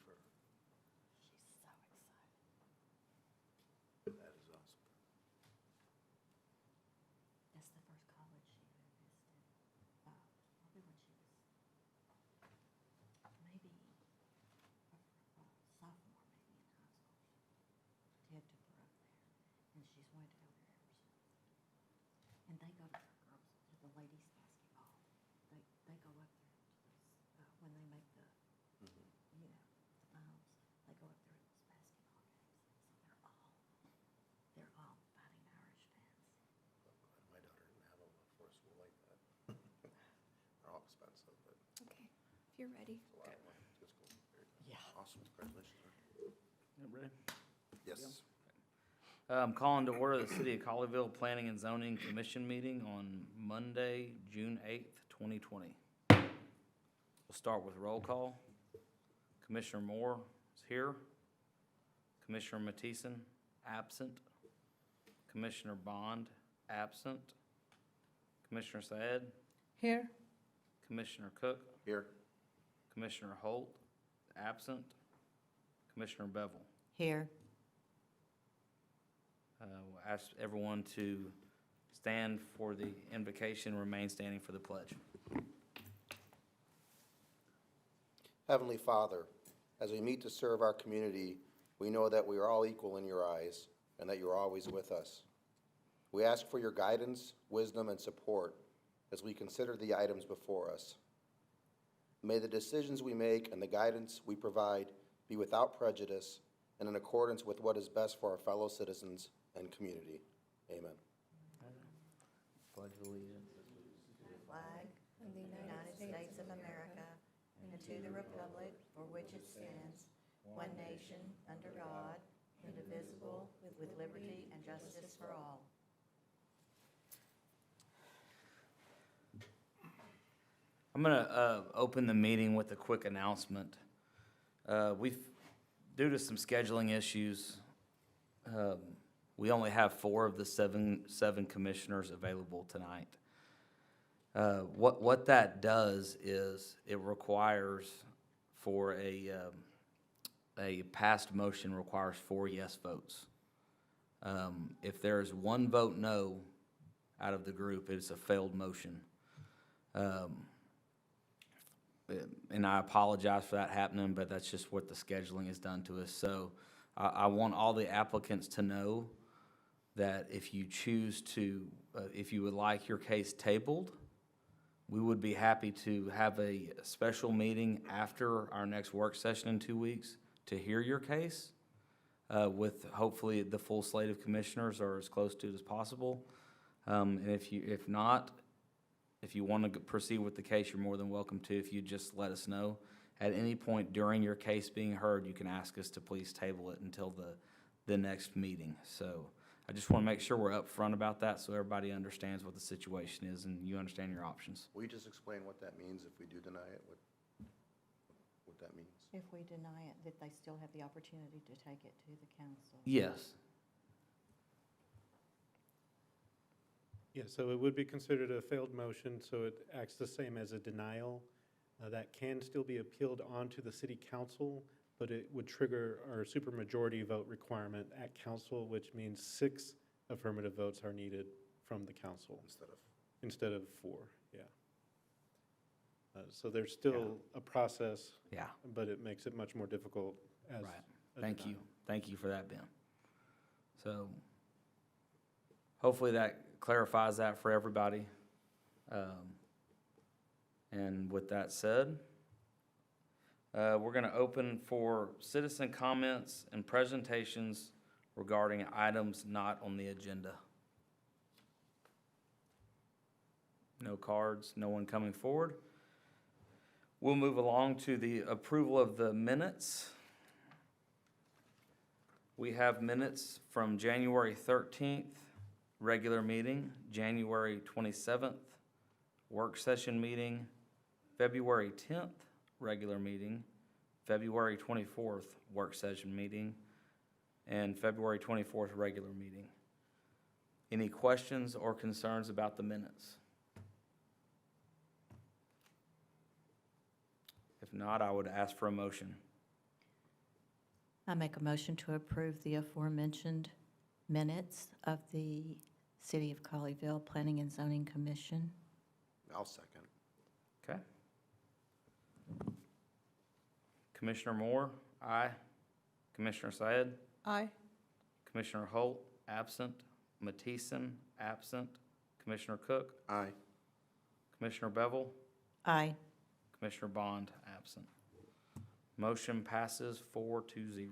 Good for her. She's so excited. That is awesome. That's the first college she ever visited. Probably when she was maybe a sophomore, maybe in high school. Ted took her up there, and she's wanted to go there ever since. And they go to the ladies' basketball. They go up there to those, when they make the, the finals, they go up there to those basketball games. So they're all Fighting Irish fans. My daughter didn't have them for a school like that. They're all expensive, but Okay, if you're ready. it's a lot of money. It's cool. Very good. Yeah. Awesome. Congratulations. Ready? Yes. Calling to order the City of Colleyville Planning and Zoning Commission meeting on Monday, June 8th, 2020. We'll start with roll call. Commissioner Moore is here. Commissioner Matteson, absent. Commissioner Bond, absent. Commissioner Syed, Here. Commissioner Cook, Here. Commissioner Holt, absent. Commissioner Bevel. Here. We'll ask everyone to stand for the invocation, remain standing for the pledge. Heavenly Father, as we meet to serve our community, we know that we are all equal in your eyes and that you are always with us. We ask for your guidance, wisdom, and support as we consider the items before us. May the decisions we make and the guidance we provide be without prejudice and in accordance with what is best for our fellow citizens and community. Amen. Pledge of allegiance. To the flag of the United States of America and to the republic for which it stands, one nation, under God, indivisible, with liberty and justice for all. I'm going to open the meeting with a quick announcement. Due to some scheduling issues, we only have 4 of the seven commissioners available tonight. What that does is it requires for a passed motion requires 4 yes votes. If there's 1 vote no out of the group, it's a failed motion. And I apologize for that happening, but that's just what the scheduling has done to us. So I want all the applicants to know that if you choose to, if you would like your case tabled, we would be happy to have a special meeting after our next work session in 2 weeks to hear your case, with hopefully the full slate of commissioners or as close to it as possible. And if you want to proceed with the case, you're more than welcome to. If you just let us know. At any point during your case being heard, you can ask us to please table it until the next meeting. So I just want to make sure we're upfront about that so everybody understands what the situation is and you understand your options. Will you just explain what that means if we do deny it, what that means? If we deny it, that they still have the opportunity to take it to the council. Yes. Yeah, so it would be considered a failed motion, so it acts the same as a denial. That can still be appealed onto the city council, but it would trigger our supermajority vote requirement at council, which means 6 affirmative votes are needed from the council instead of 4, yeah. So there's still a process, Yeah. but it makes it much more difficult as Right. a Thank you. denial. Thank you for that, Ben. So hopefully that clarifies that for everybody. And with that said, we're going to open for citizen comments and presentations regarding items not on the agenda. No cards, no one coming forward. We'll move along to the approval of the minutes. We have minutes from January 13th, regular meeting, January 27th, work session meeting, February 10th, regular meeting, February 24th, work session meeting, and February 24th, regular meeting. Any questions or concerns about the minutes? If not, I would ask for a motion. I make a motion to approve the aforementioned minutes of the City of Colleyville Planning and Zoning Commission. I'll second. Okay. Commissioner Moore, aye. Commissioner Syed, Aye. Commissioner Holt, absent. Mattison, absent. Commissioner Cook, Aye. Commissioner Bevel, Aye. Commissioner Bond, absent. Motion passes 4-0.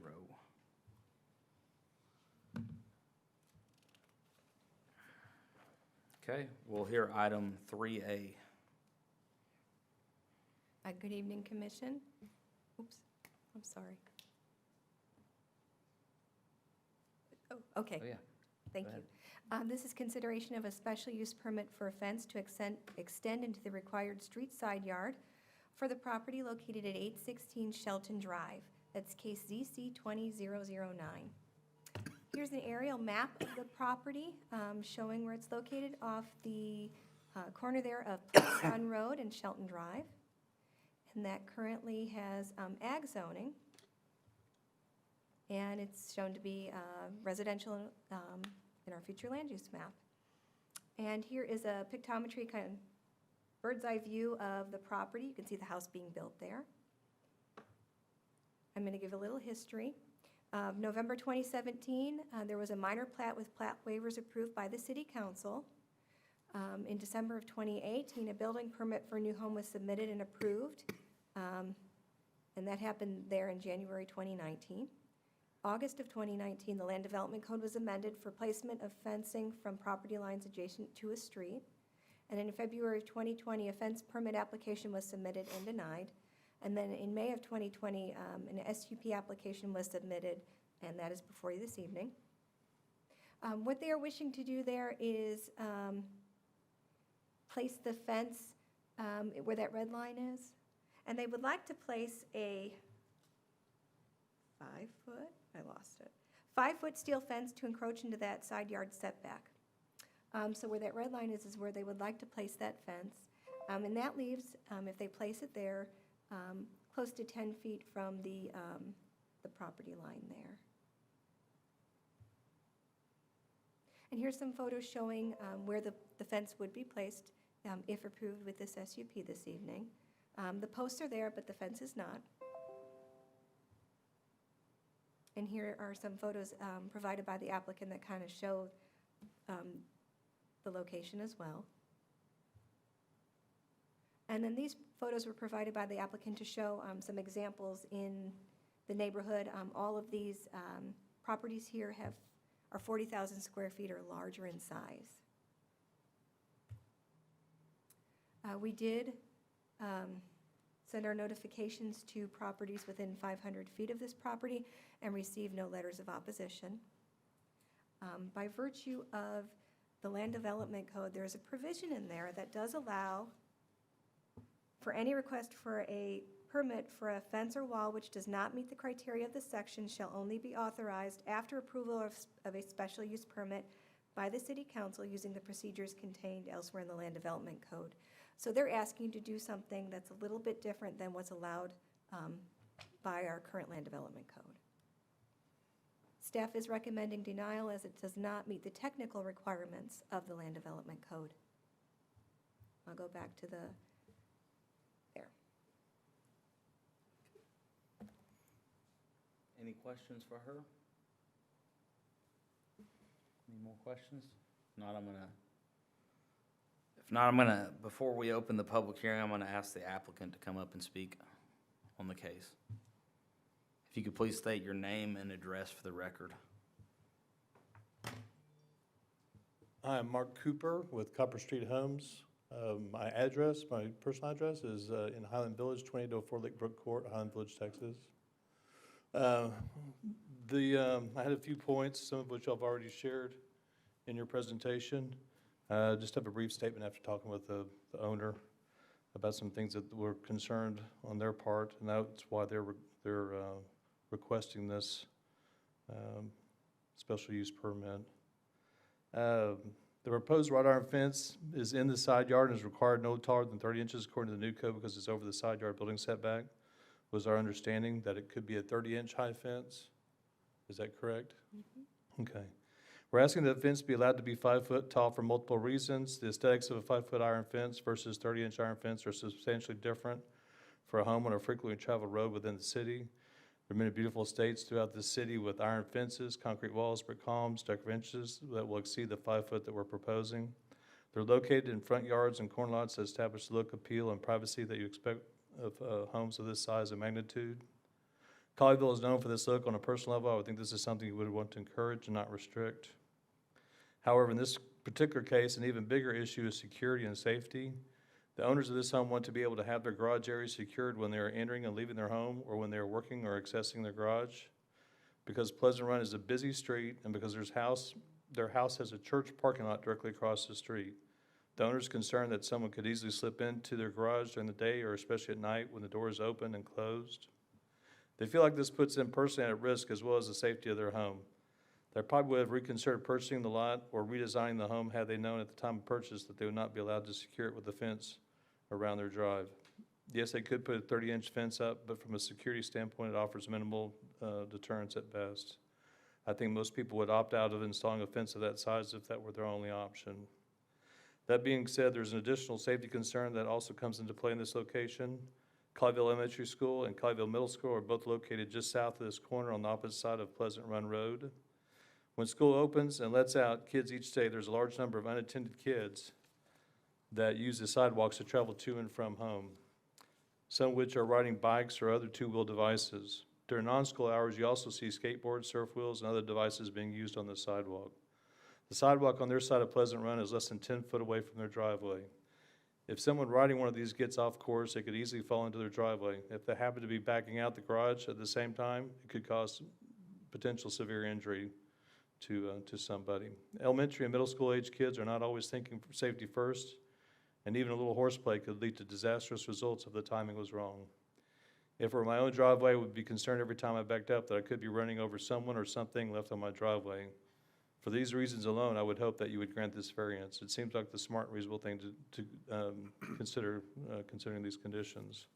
Okay, we'll hear item 3A. Good evening, Commission. Oops, I'm sorry. Oh, okay. Oh, yeah. Thank Go you. This is consideration of a special use permit for a fence to extend into the required street side yard for the property located at 816 Shelton Drive. That's case ZC 20009. Here's an aerial map of the property showing where it's located off the corner there of Place Run Road and Shelton Drive. And that currently has ag zoning. And it's shown to be residential in our future land use map. And here is a pictometry kind of bird's eye view of the property. You can see the house being built there. I'm going to give a little history. November 2017, there was a minor plat with plat waivers approved by the City Council. In December of 2018, a building permit for a new home was submitted and approved. And that happened there in January 2019. August of 2019, the Land Development Code was amended for placement of fencing from property lines adjacent to a street. And in February of 2020, a fence permit application was submitted and denied. And then in May of 2020, an SUP application was submitted, and that is before you this evening. What they are wishing to do there is place the fence where that red line is. And they would like to place a 5-foot steel fence to encroach into that side yard setback. So where that red line is where they would like to place that fence. And that leaves, if they place it there, close to 10 feet from the property line there. And here's some photos showing where the fence would be placed if approved with this SUP this evening. The posts are there, but the fence is not. And here are some photos provided by the applicant that kind of show the location as well. And then these photos were provided by the applicant to show some examples in the neighborhood. All of these properties here are 40,000 square feet or larger in size. We did send our notifications to properties within 500 feet of this property and received no letters of opposition. By virtue of the Land Development Code, there's a provision in there that does allow for any request for a permit for a fence or wall which does not meet the criteria of this section shall only be authorized after approval of a special use permit by the City Council using the procedures contained elsewhere in the Land Development Code. So they're asking to do something that's a little bit different than what's allowed by our current Land Development Code. Staff is recommending denial as it does not meet the technical requirements of the Land Development Code. I'll go back to there. Any questions for her? Any more questions? If not, I'm gonna, before we open the public hearing, I'm gonna ask the applicant to come up and speak on the case. If you could please state your name and address for the record. Hi, I'm Mark Cooper with Copper Street Homes. My personal address is in Highland Village, 2004 Lake Brook Court, Highland Village, Texas. I had a few points, some of which I've already shared in your presentation. Just have a brief statement after talking with the owner about some things that were concerned on their part, and that's why they're requesting this special use permit. The proposed wrought iron fence is in the side yard and is required no taller than 30 inches according to the new code because it's over the side yard building setback. Was our understanding that it could be a 30-inch high fence. Is that correct? Okay. We're asking that the fence be allowed to be 5 foot tall for multiple reasons. The aesthetics of a 5-foot iron fence versus 30-inch iron fence are substantially different for a home on a frequently traveled road within the city. There are many beautiful estates throughout the city with iron fences, concrete walls, brick columns, decorative benches that will exceed the 5 foot that we're proposing. They're located in front yards and corner lots that establish the look, appeal, and privacy that you expect of homes of this size and magnitude. Colleyville is known for this look. On a personal level, I would think this is something you would want to encourage and not restrict. However, in this particular case, an even bigger issue is security and safety. The owners of this home want to be able to have their garage area secured when they are entering and leaving their home, or when they are working or accessing their garage. Because Pleasant Run is a busy street, and because their house has a church parking lot directly across the street. The owner is concerned that someone could easily slip into their garage during the day, or especially at night when the door is open and closed. They feel like this puts them personally at risk as well as the safety of their home. They probably would have reconsidered purchasing the lot or redesigning the home had they known at the time of purchase that they would not be allowed to secure it with a fence around their drive. Yes, they could put a 30-inch fence up, but from a security standpoint, it offers minimal deterrence at best. I think most people would opt out of installing a fence of that size if that were their only option. That being said, there's an additional safety concern that also comes into play in this location. Colleyville Elementary School and Colleyville Middle School are both located just south of this corner on the opposite side of Pleasant Run Road. When school opens and lets out kids each day, there's a large number of unattended kids that use the sidewalks to travel to and from home, some of which are riding bikes or other two-wheel devices. During non-school hours, you also see skateboards, surf wheels, and other devices being used on the sidewalk. The sidewalk on their side of Pleasant Run is less than 10 foot away from their driveway. If someone riding one of these gets off course, they could easily fall into their driveway. If they happen to be backing out the garage at the same time, it could cause potential severe injury to somebody. Elementary and middle school age kids are not always thinking for safety first, and even a little horseplay could lead to disastrous results if the timing was wrong. If it were my own driveway, I would be concerned every time I backed up that I could be running over someone or something left on my driveway. For these reasons alone, I would hope that you would grant this variance. It seems like the smart, reasonable thing to consider, considering these conditions.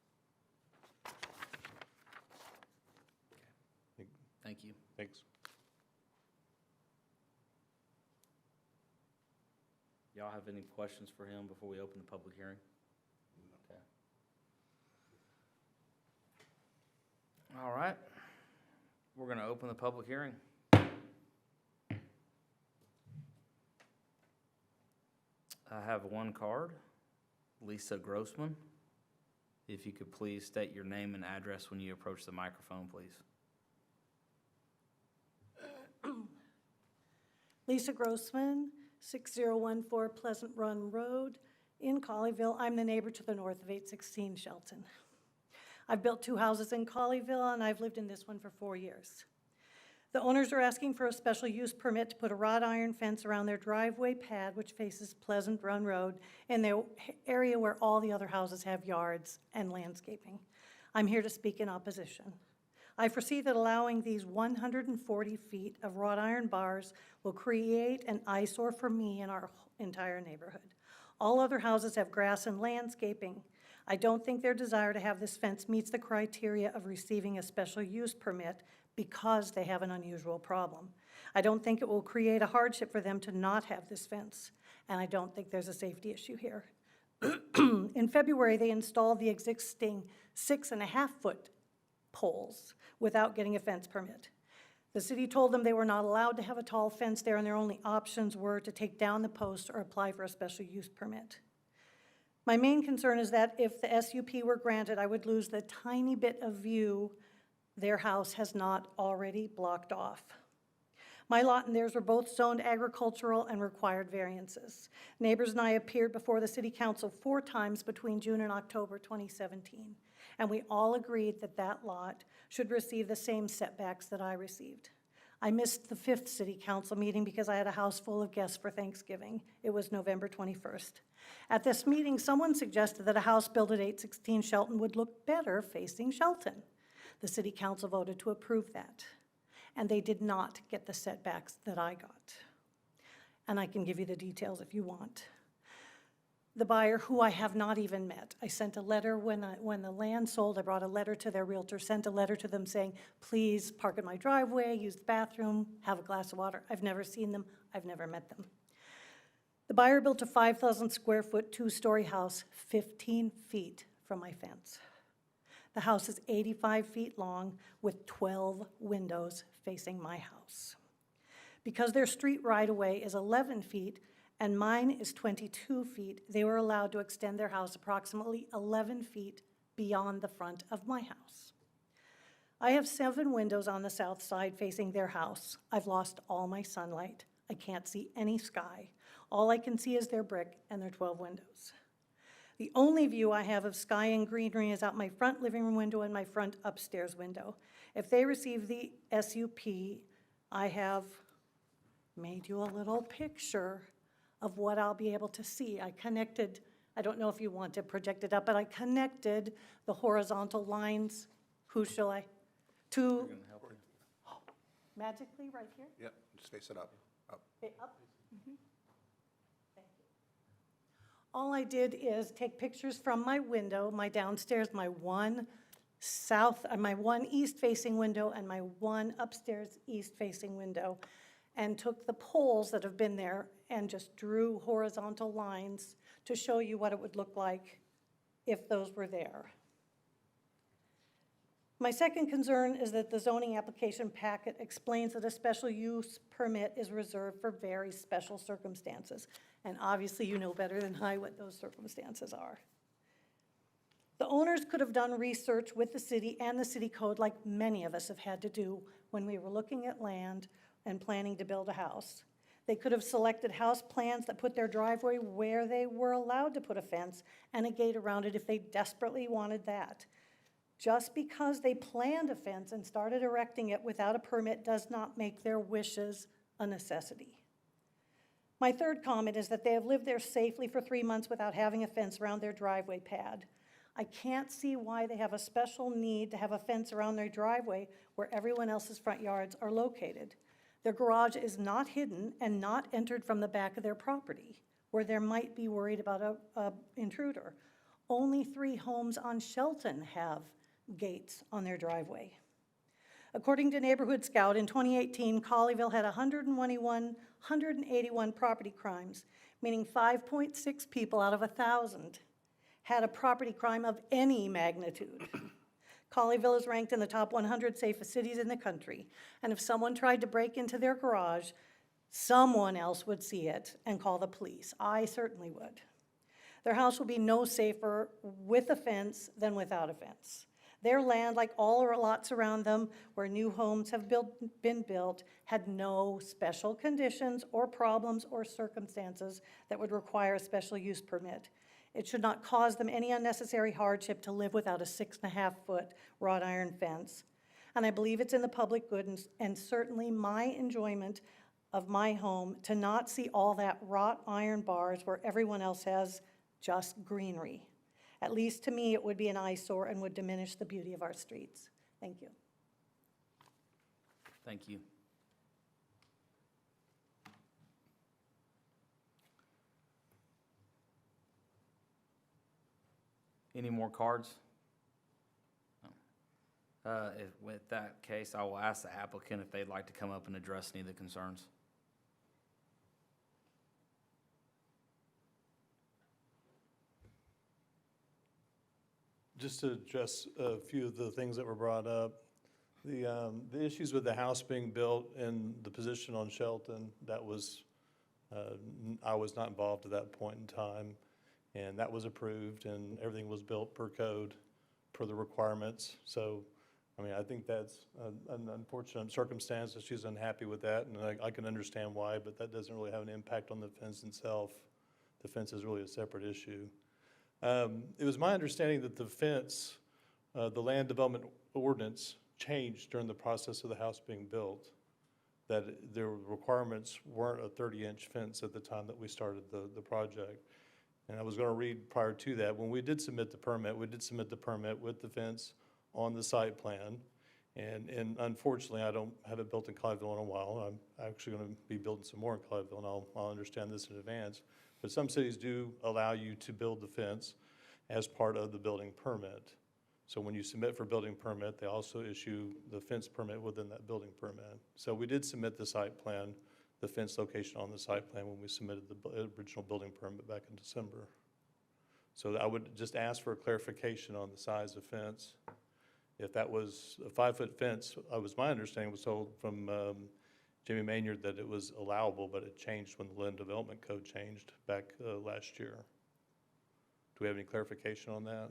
Thank you. Thanks. Y'all have any questions for him before we open the public hearing? Okay. All right. We're going to open the public hearing. I have one card, Lisa Grossman. If you could please state your name and address when you approach the microphone, please. Lisa Grossman, 6014 Pleasant Run Road in Colleyville. I'm the neighbor to the north of 816 Shelton. I've built 2 houses in Colleyville, and I've lived in this one for 4 years. The owners are asking for a special use permit to put a wrought iron fence around their driveway pad, which faces Pleasant Run Road, in the area where all the other houses have yards and landscaping. I'm here to speak in opposition. I foresee that allowing these 140 feet of wrought iron bars will create an eyesore for me and our entire neighborhood. All other houses have grass and landscaping. I don't think their desire to have this fence meets the criteria of receiving a special use permit because they have an unusual problem. I don't think it will create a hardship for them to not have this fence, and I don't think there's a safety issue here. In February, they installed the existing 6.5-foot poles without getting a fence permit. The city told them they were not allowed to have a tall fence there, and their only options were to take down the posts or apply for a special use permit. My main concern is that if the SUP were granted, I would lose the tiny bit of view their house has not already blocked off. My lot and theirs were both zoned agricultural and required variances. Neighbors and I appeared before the city council 4 times between June and October 2017, and we all agreed that that lot should receive the same setbacks that I received. I missed the 5th city council meeting because I had a house full of guests for Thanksgiving. It was November 21st. At this meeting, someone suggested that a house built at 816 Shelton would look better facing Shelton. The city council voted to approve that, and they did not get the setbacks that I got. And I can give you the details if you want. the buyer, who I have not even met. I sent a letter when the land sold. I brought a letter to their realtor, sent a letter to them saying, please park in my driveway, use the bathroom, have a glass of water. I've never seen them. I've never met them. The buyer built a 5,000 square foot, 2-story house 15 feet from my fence. The house is 85 feet long with 12 windows facing my house. Because their street right-of-way is 11 feet and mine is 22 feet, they were allowed to extend their house approximately 11 feet beyond the front of my house. I have 7 windows on the south side facing their house. I've lost all my sunlight. I can't see any sky. All I can see is their brick and their 12 windows. The only view I have of sky and greenery is out my front living room window and my front upstairs window. If they receive the SUP, I have made you a little picture of what I'll be able to see. I connected, I don't know if you want to project it up, but I connected the horizontal lines, who shall I, to, magically right here? Yep, just face it up. Okay, up? Thank you. All I did is take pictures from my window, my downstairs, my one east-facing window and my one upstairs east-facing window, and took the poles that have been there and just drew horizontal lines to show you what it would look like if those were there. My second concern is that the zoning application packet explains that a special use permit is reserved for very special circumstances. And obviously you know better than I what those circumstances are. The owners could have done research with the city and the city code like many of us have had to do when we were looking at land and planning to build a house. They could have selected house plans that put their driveway where they were allowed to put a fence and a gate around it if they desperately wanted that. Just because they planned a fence and started erecting it without a permit does not make their wishes a necessity. My third comment is that they have lived there safely for 3 months without having a fence around their driveway pad. I can't see why they have a special need to have a fence around their driveway where everyone else's front yards are located. Their garage is not hidden and not entered from the back of their property, where they might be worried about an intruder. Only 3 homes on Shelton have gates on their driveway. According to Neighborhood Scout, in 2018, Colleyville had 181 property crimes, meaning 5.6 people out of 1,000 had a property crime of any magnitude. Colleyville is ranked in the top 100 safest cities in the country, and if someone tried to break into their garage, someone else would see it and call the police. I certainly would. Their house will be no safer with a fence than without a fence. Their land, like all lots around them where new homes have been built, had no special conditions or problems or circumstances that would require a special use permit. It should not cause them any unnecessary hardship to live without a 6.5-foot wrought iron fence. And I believe it's in the public good and certainly my enjoyment of my home to not see all that wrought iron bars where everyone else has just greenery. At least to me, it would be an eyesore and would diminish the beauty of our streets. Thank you. Thank you. Any more cards? No. With that case, I will ask the applicant if they'd like to come up and address any of the concerns. Just to address a few of the things that were brought up, the issues with the house being built and the position on Shelton, that was, I was not involved at that point in time, and that was approved, and everything was built per code, per the requirements. So, I mean, I think that's an unfortunate circumstance that she's unhappy with that, and I can understand why, but that doesn't really have an impact on the fence itself. The fence is really a separate issue. It was my understanding that the fence, the land development ordinance changed during the process of the house being built, that their requirements weren't a 30-inch fence at the time that we started the project. And I was going to read prior to that, when we did submit the permit, we did submit the permit with the fence on the site plan. And unfortunately, I don't have it built in Colleyville in a while. I'm actually going to be building some more in Colleyville, and I'll understand this in advance. But some cities do allow you to build the fence as part of the building permit. So when you submit for building permit, they also issue the fence permit within that building permit. So we did submit the site plan, the fence location on the site plan when we submitted the original building permit back in December. So I would just ask for a clarification on the size of fence. If that was a 5-foot fence, was my understanding, was told from Jimmy Maynard that it was allowable, but it changed when the Land Development Code changed back last year. Do we have any clarification on that?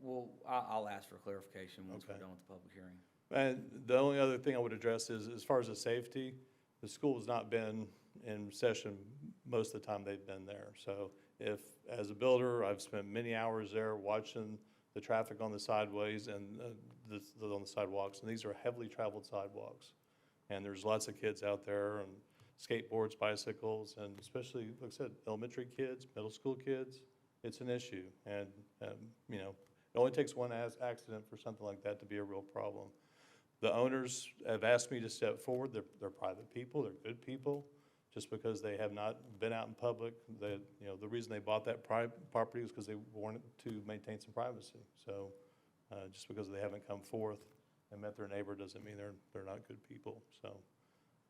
Well, I'll ask for clarification once we're Okay. done with the public hearing. And the only other thing I would address is, as far as the safety, the school has not been in session most of the time they've been there. So if, as a builder, I've spent many hours there watching the traffic on the sideways and on the sidewalks, and these are heavily traveled sidewalks. And there's lots of kids out there, and skateboards, bicycles, and especially, like I said, elementary kids, middle school kids, it's an issue. And, you know, it only takes one accident for something like that to be a real problem. The owners have asked me to step forward. They're private people, they're good people. Just because they have not been out in public, you know, the reason they bought that property is because they wanted to maintain some privacy. So just because they haven't come forth and met their neighbor doesn't mean they're not good people. So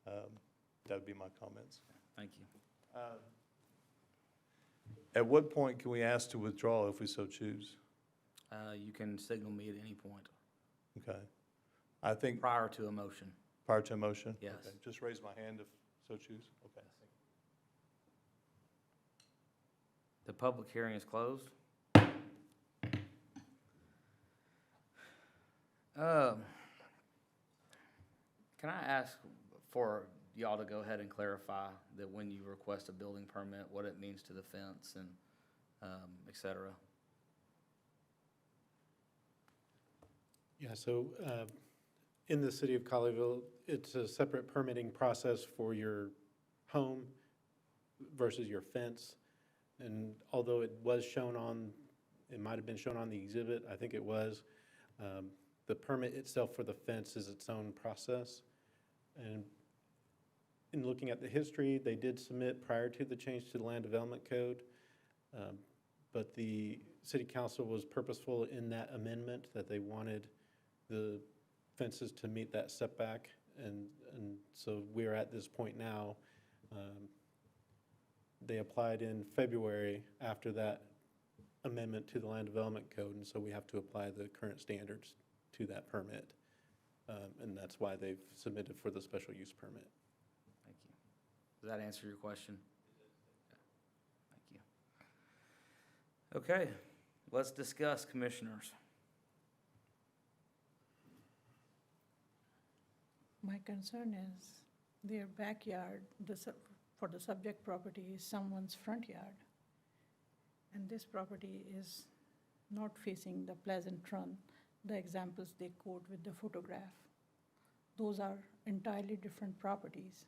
that would be my comments. Thank you. At what point can we ask to withdraw if we so choose? You can signal me at any point Okay. I think prior to a motion. prior to a motion? Yes. Okay. Just raise my hand if so choose. Okay. The public hearing is closed. Can I ask for y'all to go ahead and clarify that when you request a building permit, what it means to the fence and et cetera? Yeah, so in the city of Colleyville, it's a separate permitting process for your home versus your fence. And although it was shown on, it might have been shown on the exhibit, I think it was, the permit itself for the fence is its own process. And in looking at the history, they did submit prior to the change to the Land Development Code, but the city council was purposeful in that amendment that they wanted the fences to meet that setback, and so we're at this point now. They applied in February after that amendment to the Land Development Code, and so we have to apply the current standards to that permit. And that's why they've submitted for the special use permit. Thank you. Does that answer your question? Thank you. Okay, let's discuss, commissioners. My concern is their backyard, for the subject property is someone's front yard. And this property is not facing the Pleasant Run, the examples they quote with the photograph. Those are entirely different properties.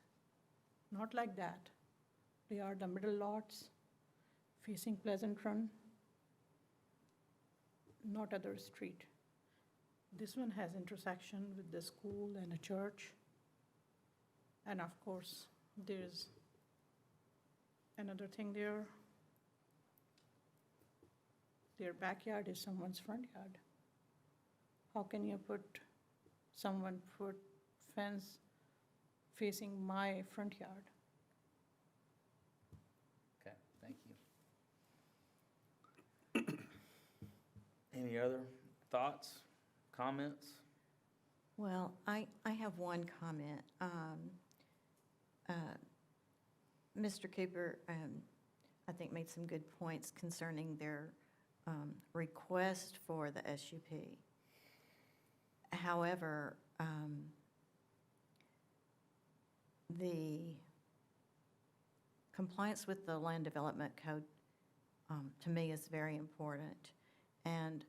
Not like that. They are the middle lots facing Pleasant Run, not other street. This one has intersection with the school and a church. And of course, there's another thing there. Their backyard is someone's front yard. How can you someone put fence facing my front yard? Okay, thank you. Any other thoughts, comments? Well, I have one comment. Mr. Cooper, I think, made some good points concerning their request for the SUP. However, the compliance with the Land Development Code, to me, is very important. And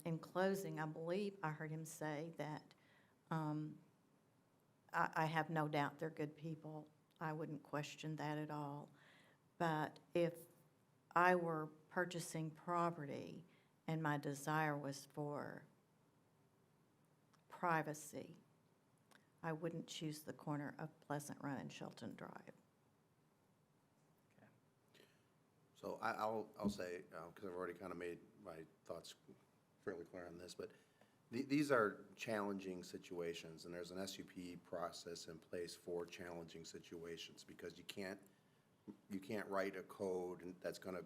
in closing, I believe I heard him say that I have no doubt they're good people. I wouldn't question that at all. But if I were purchasing property and my desire was for privacy, I wouldn't choose the corner of Pleasant Run and Shelton Drive. So I'll say, because I've already kind of made my thoughts fairly clear on this, but these are challenging situations, and there's an SUP process in place for challenging situations, because you can't write a code that's gonna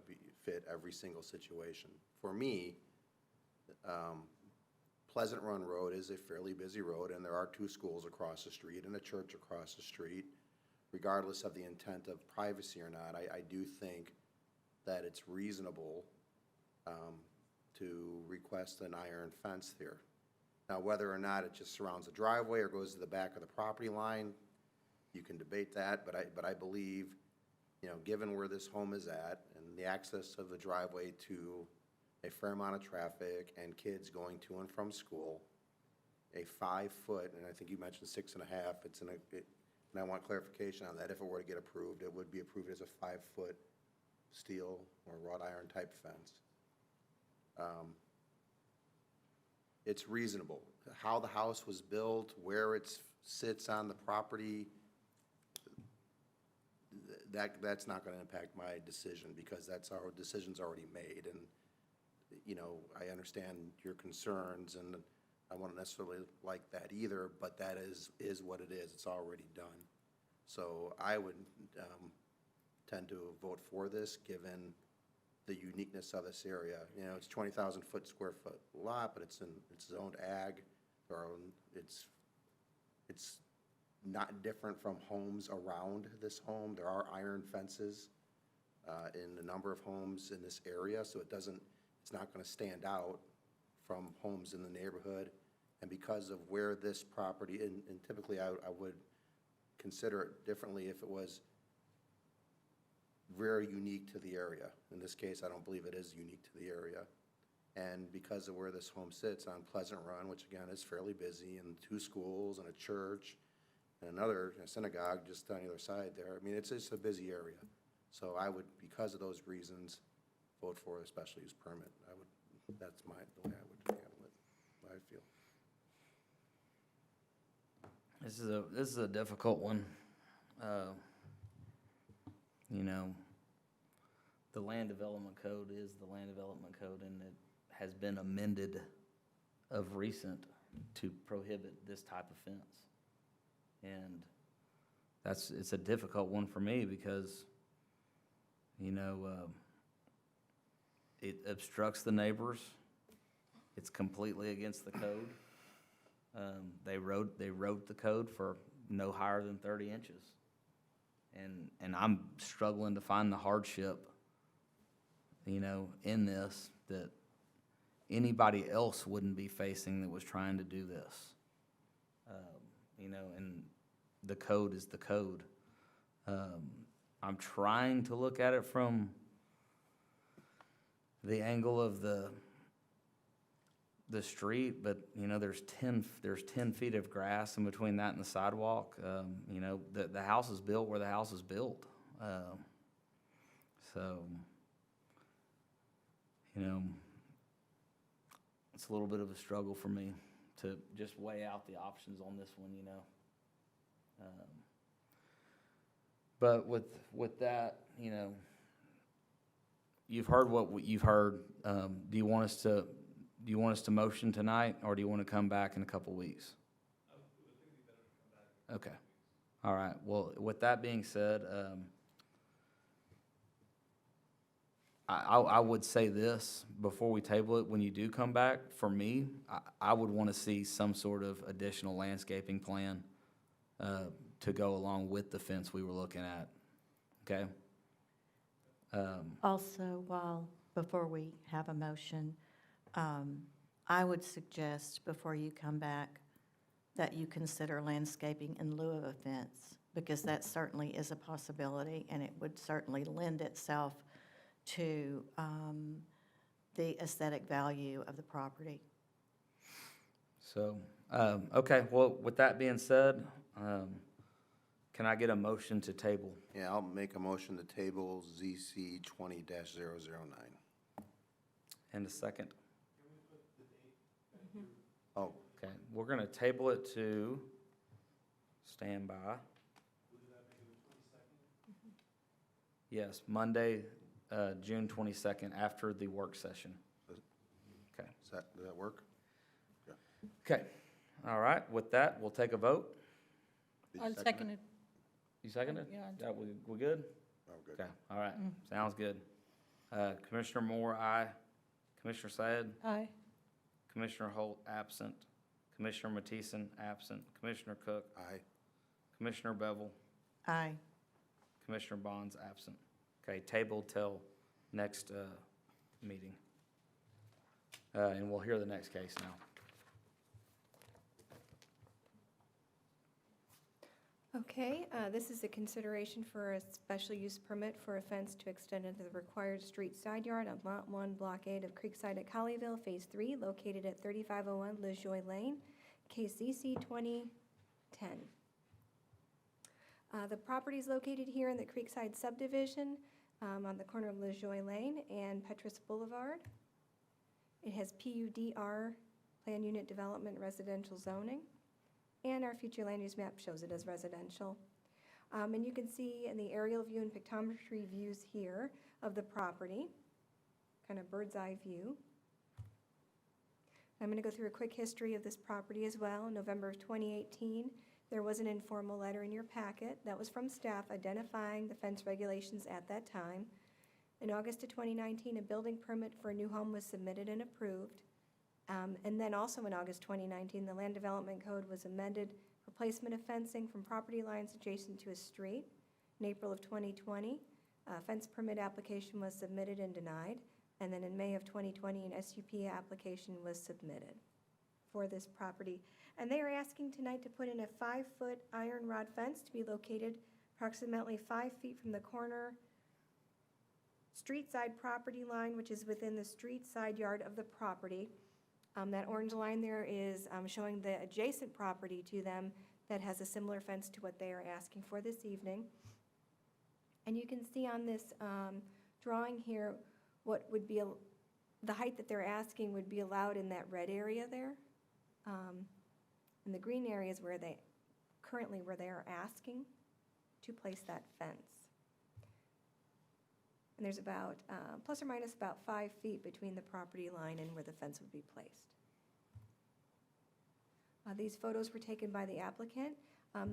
fit every single situation. For me, Pleasant Run Road is a fairly busy road, and there are 2 schools across the street and a church across the street. Regardless of the intent of privacy or not, I do think that it's reasonable to request an iron fence here. Now, whether or not it just surrounds the driveway or goes to the back of the property line, you can debate that, but I believe, you know, given where this home is at and the access of the driveway to a fair amount of traffic and kids going to and from school, a 5-foot, and I think you mentioned 6.5, and I want clarification on that. If it were to get approved, it would be approved as a 5-foot steel or wrought iron type fence. It's reasonable. How the house was built, where it sits on the property, that's not gonna impact my decision, because our decision's already made. And, you know, I understand your concerns, and I won't necessarily like that either, but that is what it is. It's already done. So I would tend to vote for this, given the uniqueness of this area. You know, it's 20,000 square foot lot, but it's zoned ag. It's not different from homes around this home. There are iron fences in a number of homes in this area, so it's not gonna stand out from homes in the neighborhood. And because of where this property, and typically I would consider it differently if it was very unique to the area. In this case, I don't believe it is unique to the area. And because of where this home sits on Pleasant Run, which again is fairly busy, and 2 schools and a church and another synagogue just on the other side there, I mean, it's a busy area. So I would, because of those reasons, vote for a special use permit. That's the way I would handle it, what I feel. This is a difficult one. You know, the land development code is the land development code, and it has been amended of recent to prohibit this type of fence. And it's a difficult one for me, because, you know, it obstructs the neighbors. It's completely against the code. They wrote the code for no higher than 30 inches. And I'm struggling to find the hardship, you know, in this, that anybody else wouldn't be facing that was trying to do this. You know, and the code is the code. I'm trying to look at it from the angle of the street, but, you know, there's 10 feet of grass in between that and the sidewalk. You know, the house is built where the house is built. So, you know, it's a little bit of a struggle for me to just weigh out the options on this one, you know. But with that, you know, you've heard what you've heard. Do you want us to motion tonight, or do you want to come back in a couple weeks? Okay. All right. Well, with that being said, I would say this before we table it. When you do come back, for me, I would want to see some sort of additional landscaping plan to go along with the fence we were looking at. Okay? Also, before we have a motion, I would suggest, before you come back, that you consider landscaping in lieu of a fence, because that certainly is a possibility, and it would certainly lend itself to the aesthetic value of the property. So, okay, well, with that being said, can I get a motion to table? Yeah, I'll make a motion to table ZC 20-009. And a second? Oh, Okay, we're gonna table it to standby. Yes, Monday, June 22nd, after the work session. Okay. Does that work? Okay, all right, with that, we'll take a vote. Did you I'll second it. You seconded? Yeah, I'll Yeah, we good? Oh, good. Okay, all right, sounds good. Commissioner Moore, aye. Commissioner Syed? Aye. Commissioner Holt, absent. Commissioner Matteson, absent. Commissioner Cook? Aye. Commissioner Bevel? Aye. Commissioner Bonds, absent. Okay, table till next meeting. And we'll hear the next case now. Okay, this is a consideration for a special use permit for a fence to extend into the required street side yard on Lot 1, Block 8 of Creekside at Colleyville, Phase 3, located at 3501 LeJoy Lane, KCC 2010. The property is located here in the Creekside subdivision on the corner of LeJoy Lane and Petrus Boulevard. It has PUDR, Plan Unit Development Residential Zoning, and our future land use map shows it as residential. And you can see in the aerial view and pictometry views here of the property, kind of bird's eye view. I'm going to go through a quick history of this property as well. In November of 2018, there was an informal letter in your packet that was from staff identifying the fence regulations at that time. In August of 2019, a building permit for a new home was submitted and approved. And then also in August 2019, the Land Development Code was amended for placement of fencing from property lines adjacent to a street. In April of 2020, a fence permit application was submitted and denied. And then in May of 2020, an SUP application was submitted for this property. And they are asking tonight to put in a 5-foot iron rod fence to be located approximately 5 feet from the corner street side property line, which is within the street side yard of the property. That orange line there is showing the adjacent property to them that has a similar fence to what they are asking for this evening. And you can see on this drawing here what would be the height that they're asking would be allowed in that red area there. And the green area is where they are asking to place that fence. And there's about, plus or minus about 5 feet between the property line and where the fence would be placed. These photos were taken by the applicant.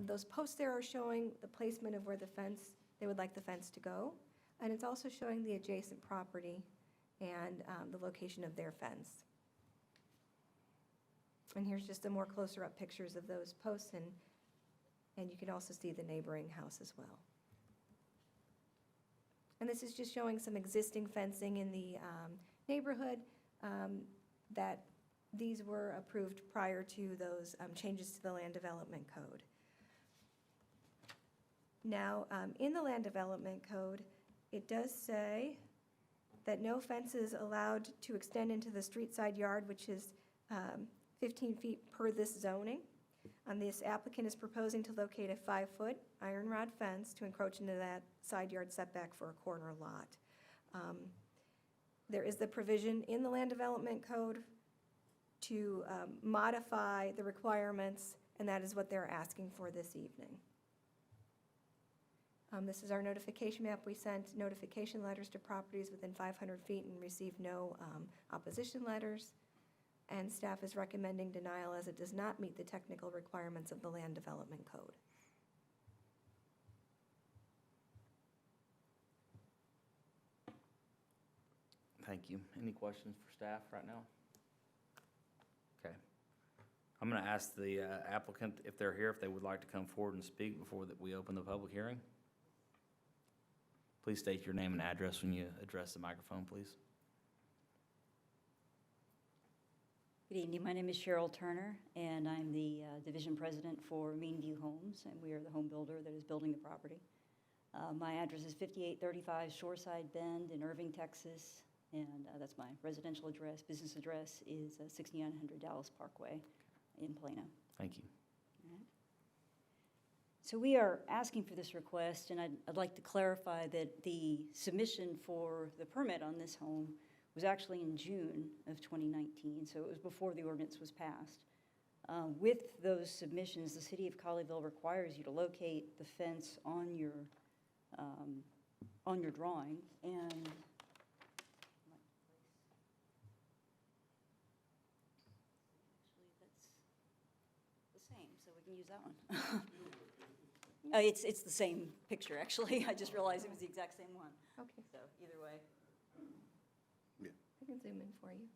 Those posts there are showing the placement of where the fence, they would like the fence to go. And it's also showing the adjacent property and the location of their fence. And here's just a more closer up pictures of those posts, and you can also see the neighboring house as well. And this is just showing some existing fencing in the neighborhood that these were approved prior to those changes to the Land Development Code. Now, in the Land Development Code, it does say that no fence is allowed to extend into the street side yard, which is 15 feet per this zoning. This applicant is proposing to locate a 5-foot iron rod fence to encroach into that side yard setback for a corner lot. There is the provision in the Land Development Code to modify the requirements, and that is what they're asking for this evening. This is our notification map. We sent notification letters to properties within 500 feet and received no opposition letters. And staff is recommending denial as it does not meet the technical requirements of the Land Development Code. Thank you. Any questions for staff right now? Okay. I'm going to ask the applicant if they're here, if they would like to come forward and speak before that we open the public hearing. Please state your name and address when you address the microphone, please. Good evening. My name is Cheryl Turner, and I'm the division president for Meanview Homes, and we are the home builder that is building the property. My address is 5835 Shoreside Bend in Irving, Texas, and that's my residential address. Business address is 6900 Dallas Parkway in Plano. Thank you. All right. So we are asking for this request, and I'd like to clarify that the submission for the permit on this home was actually in June of 2019, so it was before the ordinance was passed. With those submissions, the city of Colleyville requires you to locate the fence on your drawing, and same, so we can use that one. It's the same picture, actually. I just realized it was the exact same one. Okay, So either way. I can zoom in for you.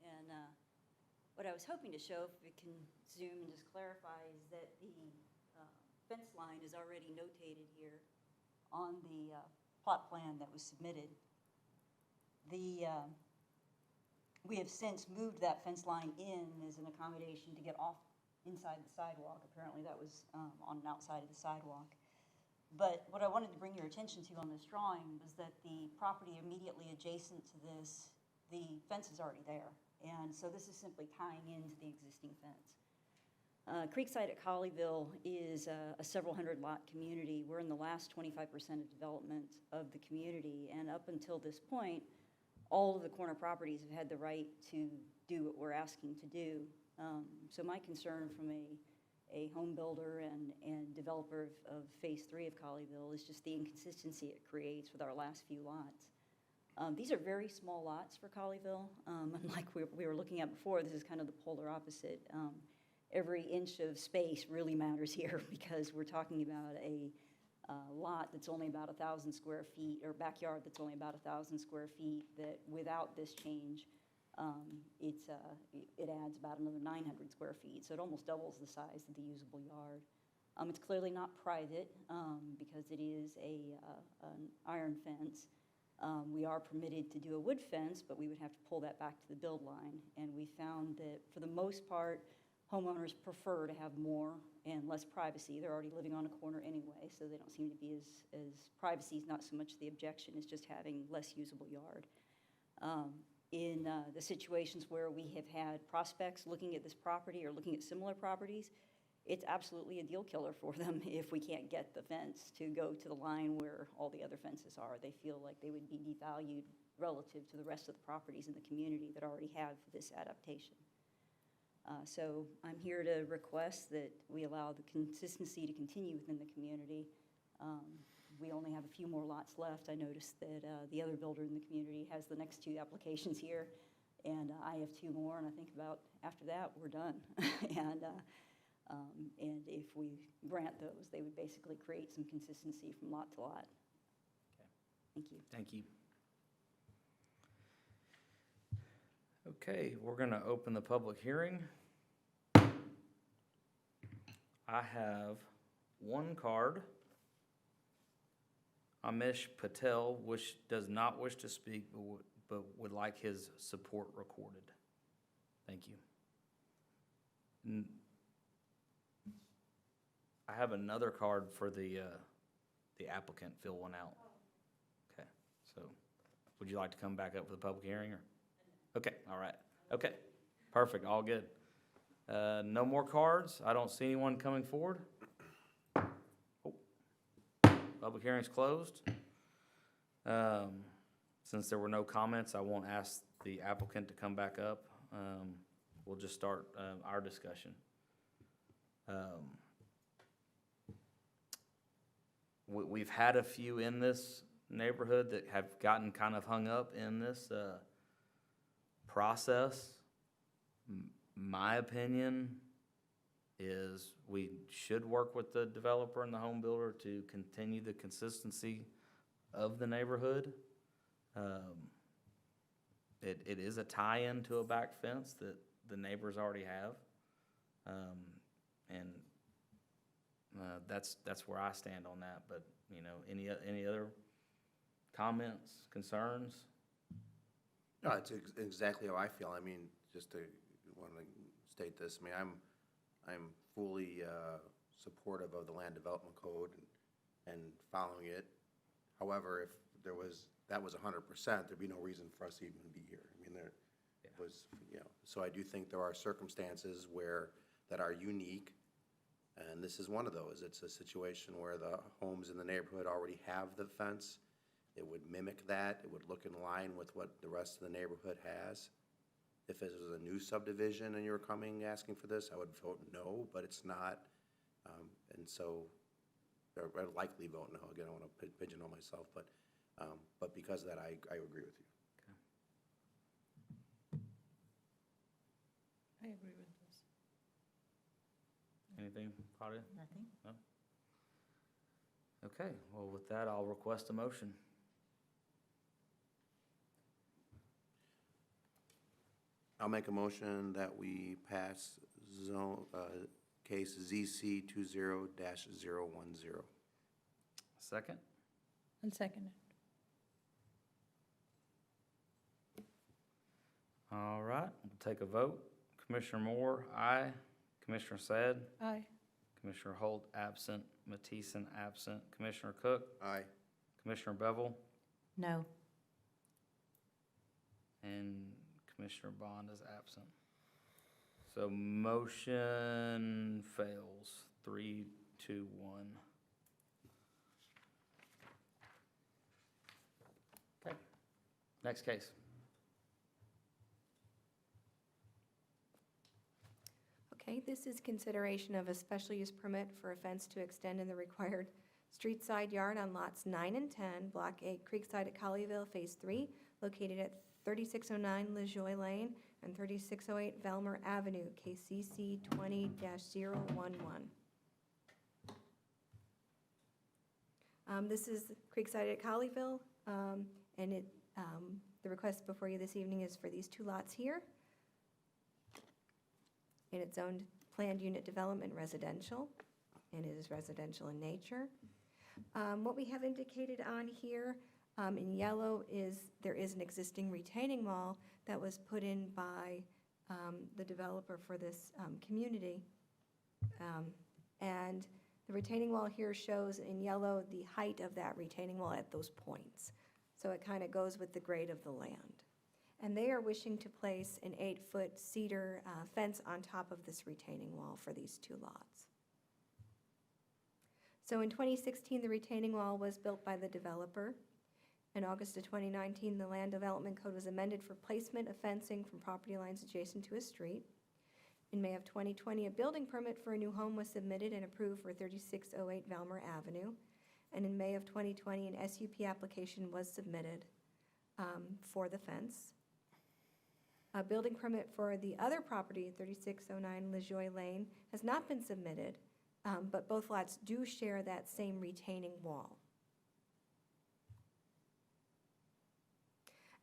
And what I was hoping to show, if we can zoom and just clarify, is that the fence line is already notated here on the plot plan that was submitted. We have since moved that fence line in as an accommodation to get off inside the sidewalk. Apparently that was on an outside of the sidewalk. But what I wanted to bring your attention to on this drawing was that the property immediately adjacent to this, the fence is already there. And so this is simply tying into the existing fence. Creekside at Colleyville is a several hundred lot community. We're in the last 25% of development of the community. And up until this point, all of the corner properties have had the right to do what we're asking to do. So my concern from a home builder and developer of Phase 3 of Colleyville is just the inconsistency it creates with our last few lots. These are very small lots for Colleyville. Unlike we were looking at before, this is kind of the polar opposite. Every inch of space really matters here because we're talking about a lot that's only about 1,000 square feet, or backyard that's only about 1,000 square feet, that without this change, it adds about another 900 square feet, so it almost doubles the size of the usable yard. It's clearly not private because it is an iron fence. We are permitted to do a wood fence, but we would have to pull that back to the build line. And we found that for the most part, homeowners prefer to have more and less privacy. They're already living on a corner anyway, so they don't seem to be as privacy is not so much the objection as just having less usable yard. In the situations where we have had prospects looking at this property or looking at similar properties, it's absolutely a deal killer for them if we can't get the fence to go to the line where all the other fences are. They feel like they would be devalued relative to the rest of the properties in the community that already have this adaptation. So I'm here to request that we allow the consistency to continue within the community. We only have a few more lots left. I noticed that the other builder in the community has the next 2 applications here, and I have 2 more, and I think about after that, we're done. And if we grant those, they would basically create some consistency from lot to lot. Okay. Thank you. Thank you. Okay, we're going to open the public hearing. I have 1 card. Amish Patel does not wish to speak, but would like his support recorded. Thank you. I have another card for the applicant. Fill one out. Okay, so would you like to come back up for the public hearing, or? Okay, all right. Okay, perfect, all good. No more cards. I don't see anyone coming forward. Oh. Public hearing's closed. Since there were no comments, I won't ask the applicant to come back up. We'll just start our discussion. We've had a few in this neighborhood that have gotten kind of hung up in this process. My opinion is we should work with the developer and the home builder to continue the consistency of the neighborhood. It is a tie-in to a back fence that the neighbors already have. And that's where I stand on that. But, you know, any other comments, concerns? No, it's exactly how I feel. I mean, just to want to state this, I mean, I'm fully supportive of the land development code and following it. However, if that was 100%, there'd be no reason for us to even be here. I mean, it was, you know, so I do think there are circumstances that are unique, and this is one of those. It's a situation where the homes in the neighborhood already have the fence. It would mimic that. It would look in line with what the rest of the neighborhood has. If it was a new subdivision and you were coming asking for this, I would vote no, but it's not. And so I'd likely vote no. Again, I don't want to pigeonhole myself, but because of that, I agree with you. I agree with this. Anything, Claudia? Nothing? No? Okay, well, with that, I'll request a motion. I'll make a motion that we pass case ZC 20-010. Second? I'll second it. All right, we'll take a vote. Commissioner Moore, aye. Commissioner Sad? Aye. Commissioner Holt, absent. Matteson, absent. Commissioner Cook? Aye. Commissioner Bevel? No. And Commissioner Bond is absent. So motion fails, 3-1. Okay, next case. Okay, this is consideration of a special use permit for a fence to extend in the required street side yard on lots 9 and 10, Block 8, Creekside at Colleyville, Phase 3, located at 3609 LaJoy Lane and 3608 Velmer Avenue, KCC 20-011. This is Creekside at Colleyville, and the request before you this evening is for these two lots here. And it's zoned planned unit development residential, and it is residential in nature. What we have indicated on here in yellow is there is an existing retaining wall that was put in by the developer for this community. And the retaining wall here shows in yellow the height of that retaining wall at those points. So it kind of goes with the grade of the land. And they are wishing to place an 8-foot cedar fence on top of this retaining wall for these two lots. So in 2016, the retaining wall was built by the developer. In August of 2019, the Land Development Code was amended for placement of fencing from property lines adjacent to a street. In May of 2020, a building permit for a new home was submitted and approved for 3608 Valmer Avenue. And in May of 2020, an SUP application was submitted for the fence. A building permit for the other property, 3609 LaJoy Lane, has not been submitted, but both lots do share that same retaining wall.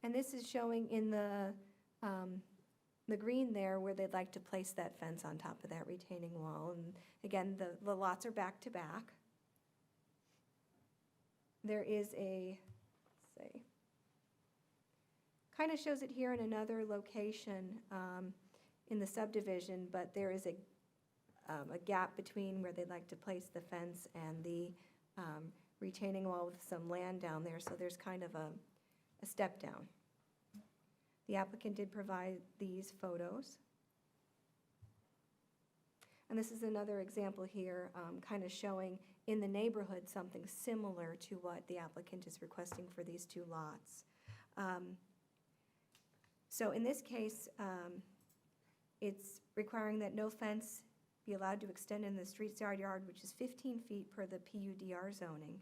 And this is showing in the green there where they'd like to place that fence on top of that retaining wall. And again, the lots are back to back. There is a, let's see, kind of shows it here in another location in the subdivision, but there is a gap between where they'd like to place the fence and the retaining wall with some land down there, so there's kind of a step down. The applicant did provide these photos. And this is another example here, kind of showing in the neighborhood something similar to what the applicant is requesting for these two lots. So in this case, it's requiring that no fence be allowed to extend in the street side yard, which is 15 feet per the PUDR zoning.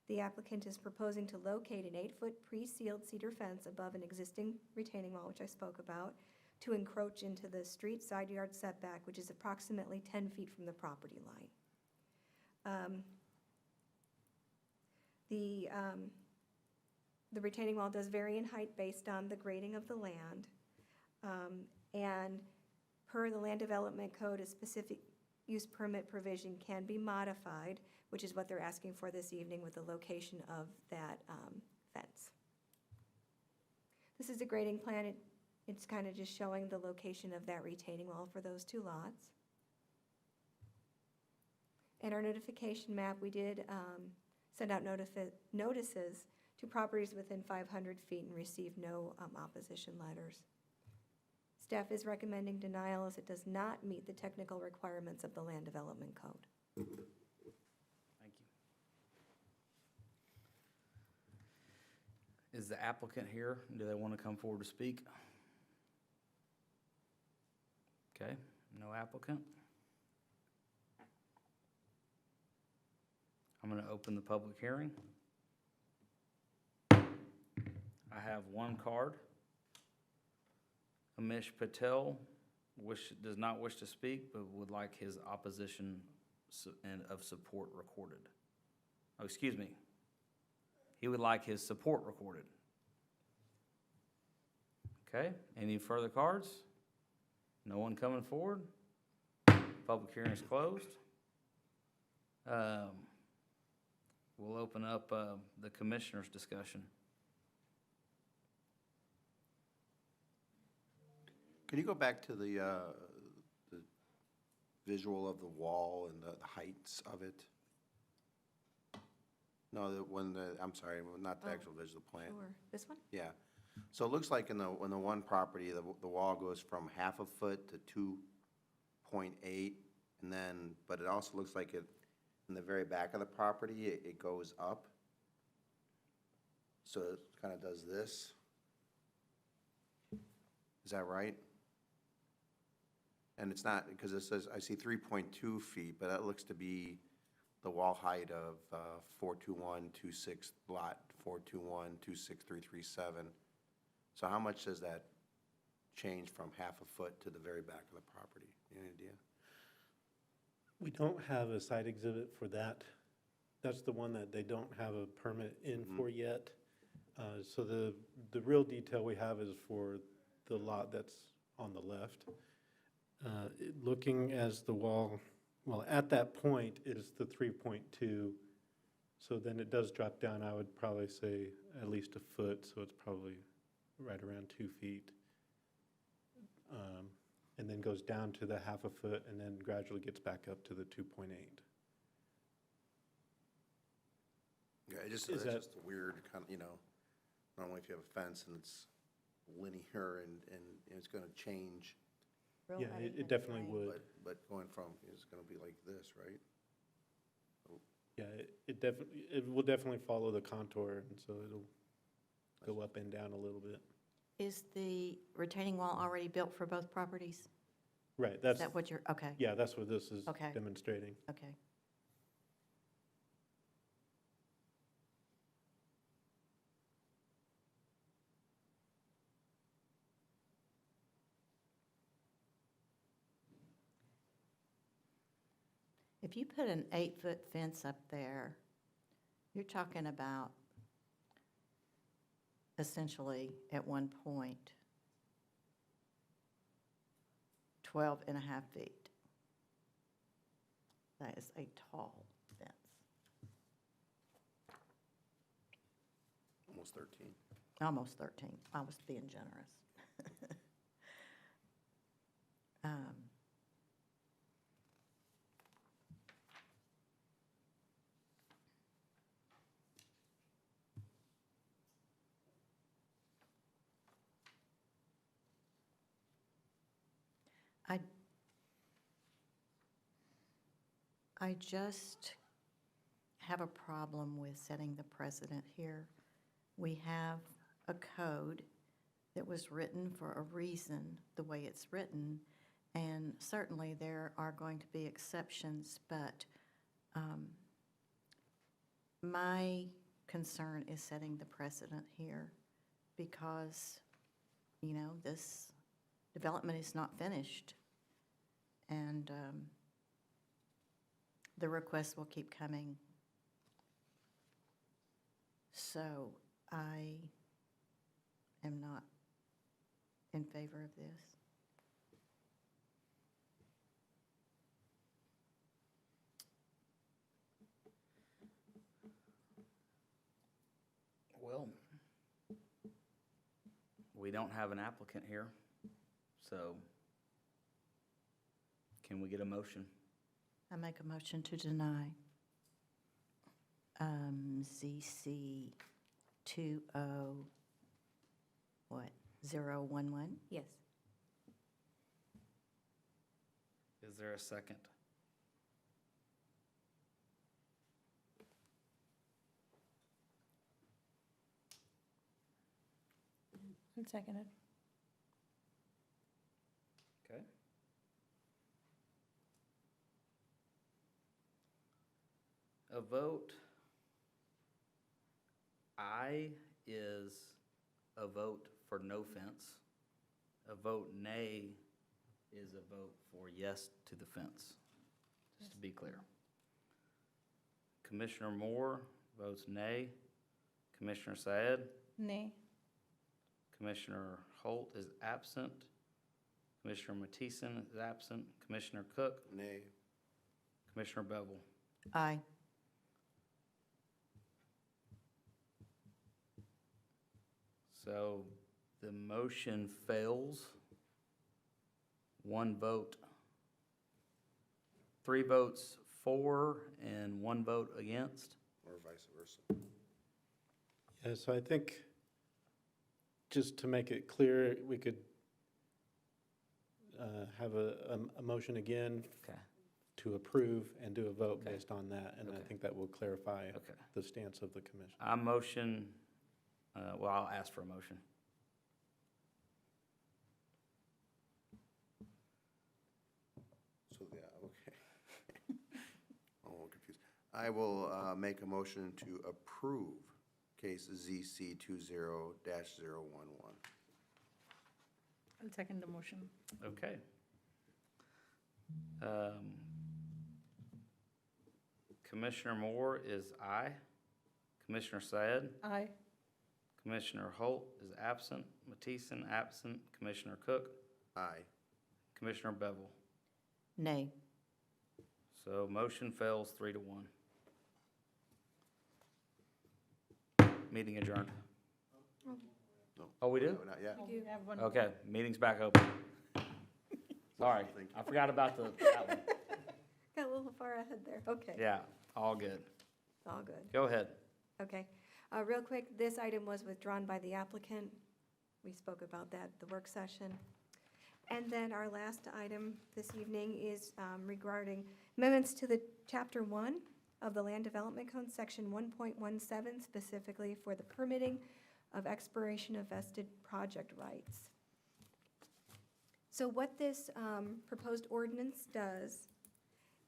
The applicant is proposing to locate an 8-foot pre-sealed cedar fence above an existing retaining wall, which I spoke about, to encroach into the street side yard setback, which is approximately 10 feet from the property line. The retaining wall does vary in height based on the grading of the land. And per the Land Development Code, a specific use permit provision can be modified, which is what they're asking for this evening with the location of that fence. This is a grading plan. It's kind of just showing the location of that retaining wall for those two lots. In our notification map, we did send out notices to properties within 500 feet and received no opposition letters. Staff is recommending denial as it does not meet the technical requirements of the Land Development Code. Thank you. Is the applicant here? Do they want to come forward to speak? Okay, no applicant. I'm going to open the public hearing. I have one card. Amish Patel, does not wish to speak, but would like his opposition and of support recorded. Oh, excuse me. He would like his support recorded. Okay, any further cards? No one coming forward? Public hearing is closed. We'll open up the commissioners' discussion. Can you go back to the visual of the wall and the heights of it? No, I'm sorry, not the Oh, actual visual plan. Sure. This one? Yeah. So it looks like in the one property, the wall goes from 1/2 foot to 2.8, and then, but it also looks like in the very back of the property, it goes up. So it kind of does this. Is that right? And it's not, because it says, I see 3.2 feet, but that looks to be the wall height of 42126 lot 421-26337. So how much does that change from 1/2 foot to the very back of the property? Any idea? We don't have a site exhibit for that. That's the one that they don't have a permit in for yet. So the real detail we have is for the lot that's on the left. Looking as the wall, well, at that point is the 3.2. So then it does drop down, I would probably say at least a foot, so it's probably right around 2 feet. And then goes down to the 1/2 foot and then gradually gets back up to the 2.8. Yeah, it's Is that- just a weird kind of, normally if you have a fence and it's linear and it's going to change, Real Yeah, height it and definitely height. would. but going from, it's going to be like this, right? Yeah, it will definitely follow the contour, and so it'll go up and down a little bit. Is the retaining wall already built for both properties? Right, Is that's, that what you're, okay, yeah, that's what this is Okay. demonstrating. okay. If you put an 8-foot fence up there, you're talking about essentially at one point 12.5 feet. That is a tall fence. Almost 13. Almost 13. I was being generous. Um, I just have a problem with setting the precedent here. We have a code that was written for a reason, the way it's written, and certainly there are going to be exceptions, but my concern is setting the precedent here because, this development is not finished. And the requests will keep coming. So I am not in favor of this. Well, we don't have an applicant here, so can we get a motion? I make a motion to deny ZC 011? Yes. Is there a second? I'll second it. Okay. A vote aye is a vote for no fence. A vote nay is a vote for yes to the fence, just to be clear. Commissioner Moore votes nay. Commissioner Syed? Nay. Commissioner Holt is absent. Commissioner Mattison is absent. Commissioner Cook? Nay. Commissioner Bevel? Aye. So the motion fails. One vote, 3 votes for and 1 vote against. Or vice versa. Yeah, so I think, just to make it clear, we could have a motion again Okay. to approve and do a vote Okay. based on that, and I Okay. think that will clarify Okay. the stance of the commission. I motion, well, I'll ask for a motion. So, yeah, okay. I'm a little confused. I will make a motion to approve case ZC 20-011. I'll second the motion. Okay. Commissioner Moore is aye. Commissioner Syed? Aye. Commissioner Holt is absent. Mattison absent. Commissioner Cook? Aye. Commissioner Bevel? Nay. So motion fails 3-1. Meeting adjourned. No. Oh, we do? No, not yet. Oh, we have one. Okay, meeting's back open. Sorry, Thank you. I forgot about that one. Got a little far ahead there. Okay, Yeah, all good. it's all good. Go ahead. Okay. Real quick, this item was withdrawn by the applicant. We spoke about that at the work session. And then our last item this evening is regarding amendments to the Chapter 1 of the Land Development Code, Section 1.17, specifically for the permitting of expiration of vested project rights. So what this proposed ordinance does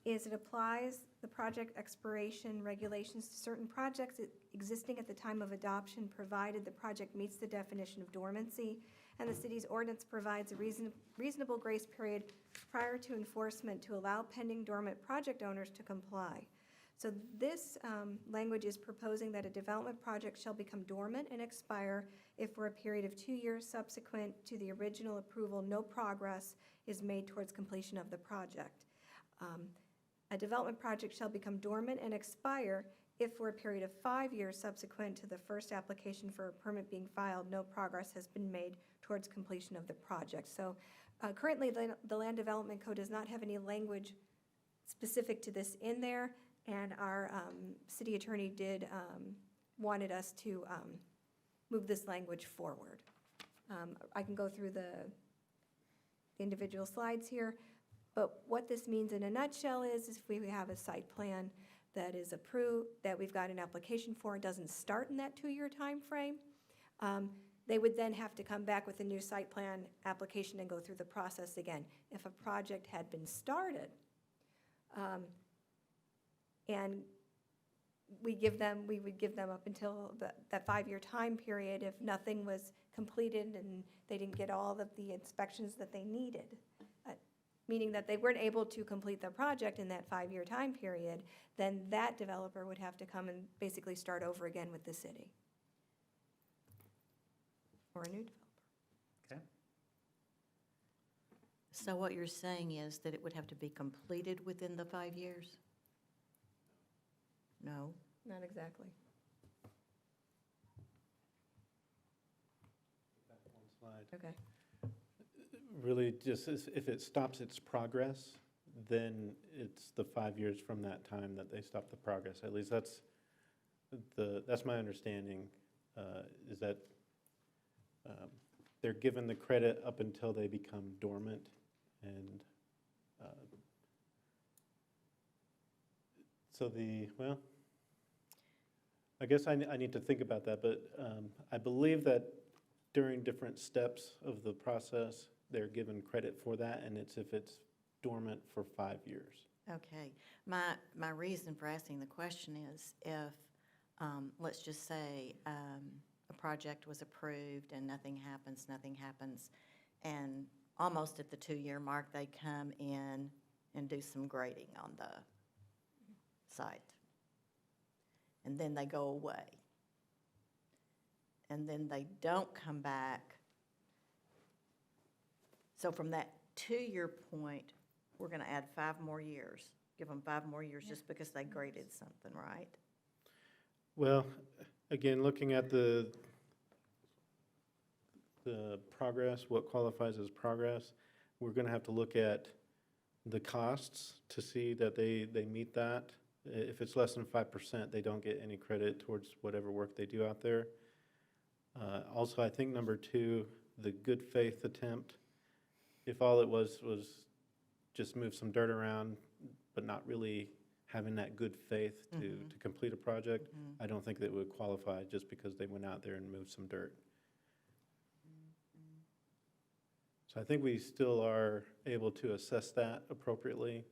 is it applies the project expiration regulations to certain projects existing at the time of adoption, provided the project meets the definition of dormancy, and the city's ordinance provides a reasonable grace period prior to enforcement to allow pending dormant project owners to comply. So this language is proposing that a development project shall become dormant and expire if for a period of 2 years subsequent to the original approval, no progress is made towards completion of the project. A development project shall become dormant and expire if for a period of 5 years subsequent to the first application for a permit being filed, no progress has been made towards completion of the project. So currently, the Land Development Code does not have any language specific to this in there, and our city attorney did wanted us to move this language forward. I can go through the individual slides here, but what this means in a nutshell is if we have a site plan that is approved, that we've got an application for, it doesn't start in that 2-year timeframe, they would then have to come back with a new site plan application and go through the process again. If a project had been started, and we would give them up until that 5-year time period if nothing was completed and they didn't get all of the inspections that they needed, meaning that they weren't able to complete the project in that 5-year time period, then that developer would have to come and basically start over again with the city. Or a new developer. Okay. So what you're saying is that it would have to be completed within the 5 years? No? Not exactly. One slide. Okay. Really, just if it stops its progress, then it's the 5 years from that time that they stop the progress. At least that's my understanding, is that they're given the credit up until they become dormant, and well, I guess I need to think about that, but I believe that during different steps of the process, they're given credit for that, and it's if it's dormant for 5 years. Okay. My reason for asking the question is if, let's just say, a project was approved and nothing happens, and almost at the 2-year mark, they come in and do some grading on the site. And then they go away. And then they don't come back. So from that 2-year point, we're going to add 5 more years, give them 5 more years just because they graded something, right? Well, again, looking at the progress, what qualifies as progress, we're gonna have to look at the costs to see that they meet that. If it's less than 5%, they don't get any credit towards whatever work they do out there. Also, I think number 2, the good faith attempt, if all it was just move some dirt around, but not really having that good faith to complete a project, I don't think that would qualify just because they went out there and moved some dirt. So I think we still are able to assess that appropriately.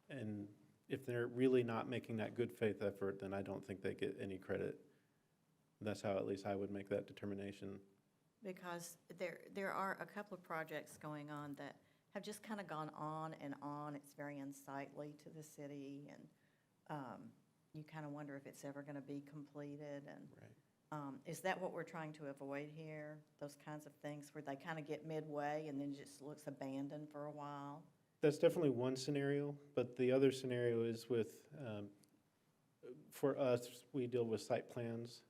And if they're really not making that good faith effort, then I don't think they get any credit. That's how at least I would make that determination. Because there are a couple of projects going on that have just kind of gone on and on. It's very unsightly to the city, and you kind of wonder if it's ever going to be completed. And is that what we're trying to avoid here? Those kinds of things where they kind of get midway and then just looks abandoned for a while? That's definitely one scenario, but the other scenario is with, for us, we deal with site plans,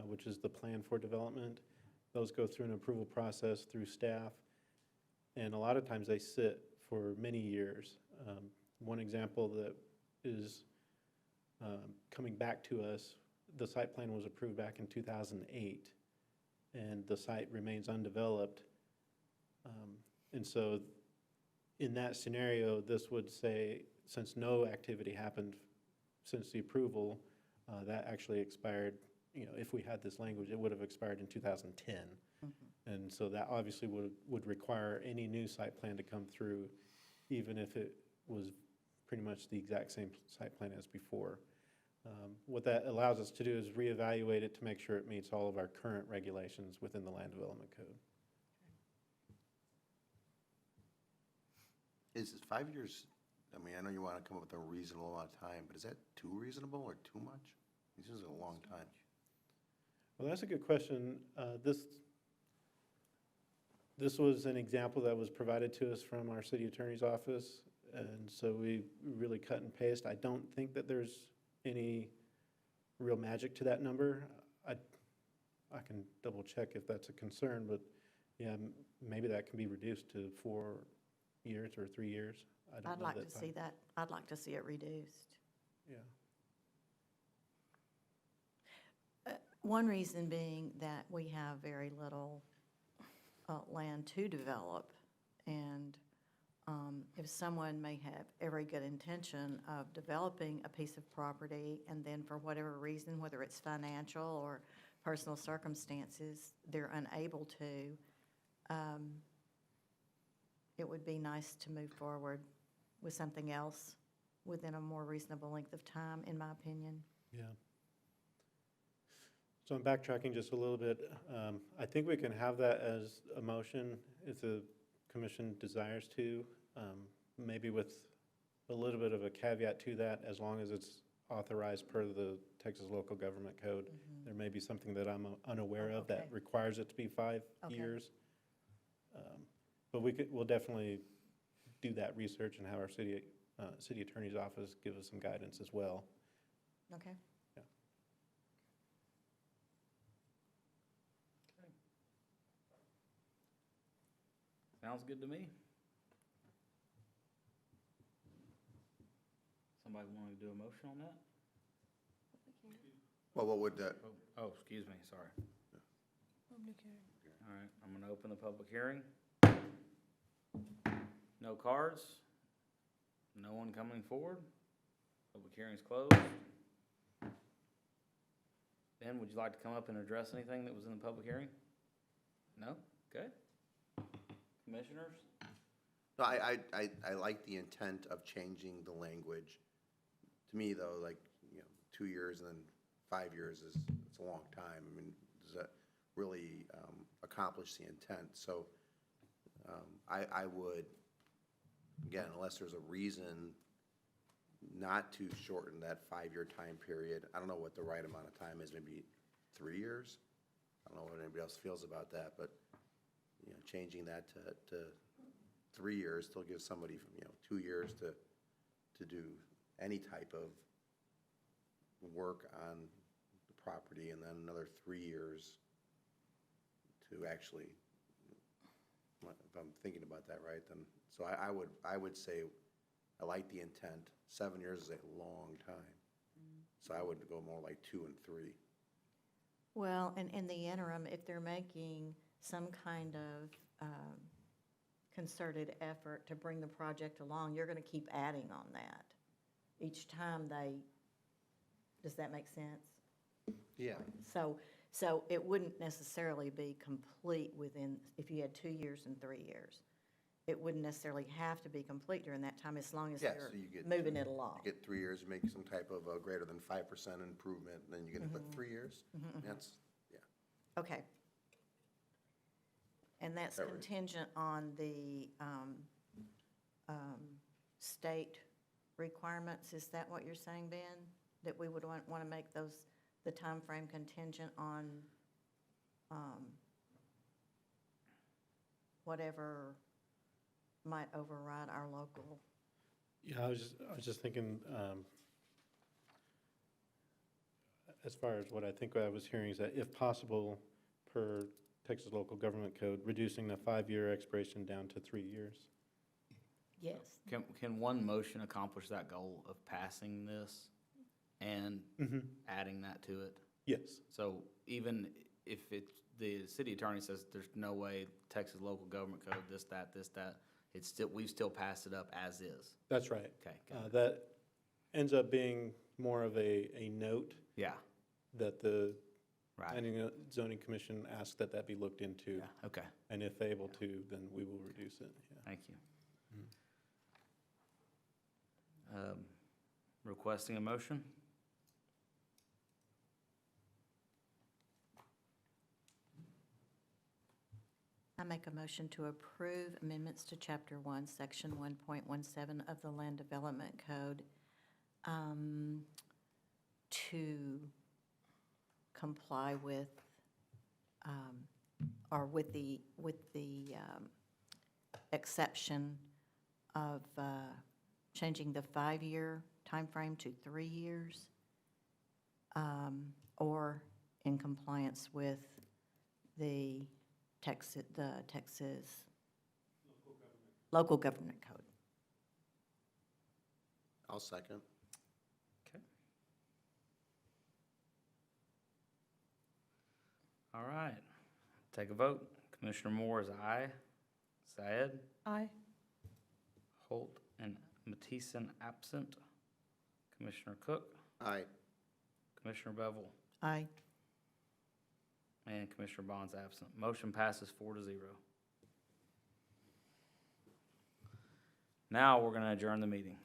which is the plan for development. Those go through an approval process through staff, and a lot of times they sit for many years. One example that is coming back to us, the site plan was approved back in 2008, and the site remains undeveloped. And so in that scenario, this would say, since no activity happened since the approval, that actually expired, if we had this language, it would have expired in 2010. And so that obviously would require any new site plan to come through, even if it was pretty much the exact same site plan as before. What that allows us to do is reevaluate it to make sure it meets all of our current regulations within the Land Development Code. Is 5 years, I mean, I know you want to come up with a reasonable amount of time, but is that too reasonable or too much? This is a long time. Well, that's a good question. This was an example that was provided to us from our city attorney's office, and so we really cut and paste. I don't think that there's any real magic to that number. I can double check if that's a concern, but yeah, maybe that can be reduced to 4 years or 3 years. I don't I'd know like that to see that. I'd like to see it reduced. Yeah. One reason being that we have very little land to develop, and if someone may have every good intention of developing a piece of property, and then for whatever reason, whether it's financial or personal circumstances, they're unable to, it would be nice to move forward with something else within a more reasonable length of time, in my opinion. Yeah. So I'm backtracking just a little bit. I think we can have that as a motion if the commission desires to, maybe with a little bit of a caveat to that, as long as it's authorized per the Texas Local Government Code. There may be something that I'm unaware of that Okay. requires it to be 5 Okay. years. But we'll definitely do that research and have our city attorney's office give us some guidance as well. Okay. Sounds good to me. Somebody want to do a motion on that? Well, what would that, Oh, excuse me, sorry. Public hearing. All right, I'm going to open the public hearing. No cards? No one coming forward? Public hearing's closed. Ben, would you like to come up and address anything that was in the public hearing? No? Okay. Commissioners? no, I like the intent of changing the language. To me, though, 2 years and then 5 years it's a long time. I mean, does that really accomplish the intent? So I would, again, unless there's a reason not to shorten that 5-year time period, I don't know what the right amount of time is, maybe 3 years? I don't know what anybody else feels about that, but, changing that to 3 years still gives somebody, 2 years to do any type of work on the property, and then another 3 years to actually, if I'm thinking about that right, then, so I would say, I like the intent. 7 years is a long time. So I would go more like 2 and 3. Well, and in the interim, if they're making some kind of concerted effort to bring the project along, you're going to keep adding on that each time does that make sense? Yeah. So it wouldn't necessarily be complete within, if you had 2 years and 3 years. It wouldn't necessarily have to be complete during that time as long as Yeah, they're so you get moving it along. You get 3 years, you make some type of a greater than 5% improvement, and then you get, but 3 years? That's, yeah. Okay. And that's That right? contingent on the state requirements, is that what you're saying, Ben? That we would want to make the time frame contingent on whatever might override our local? Yeah, I was just thinking, as far as what I was hearing is that if possible, per Texas Local Government Code, reducing the 5-year expiration down to 3 years. Yes. Can one motion accomplish that goal of passing this and adding that to it? Yes, So even if the city attorney says there's no way Texas Local Government Code, this, that, it's still, we've still passed it up as is. that's right. Okay, got it. That ends up being more of a note Yeah, that the right. Planning and Zoning Commission asked that be looked into. Yeah, okay, And if able to, then we will reduce it, yeah. thank you. Requesting a motion? I make a motion to approve amendments to Chapter 1, Section 1.17 of the Land Development Code to comply with, or with the exception of changing the 5-year timeframe to 3 years, or in compliance with the Texas Local Government Code. I'll second. Okay. All right, take a vote. Commissioner Moore is aye. Syed? Aye. Holt and Mattison absent. Commissioner Cook? Aye. Commissioner Bevel? Aye. And Commissioner Bond's absent. Motion passes 4-0. Now we're going to adjourn the meeting.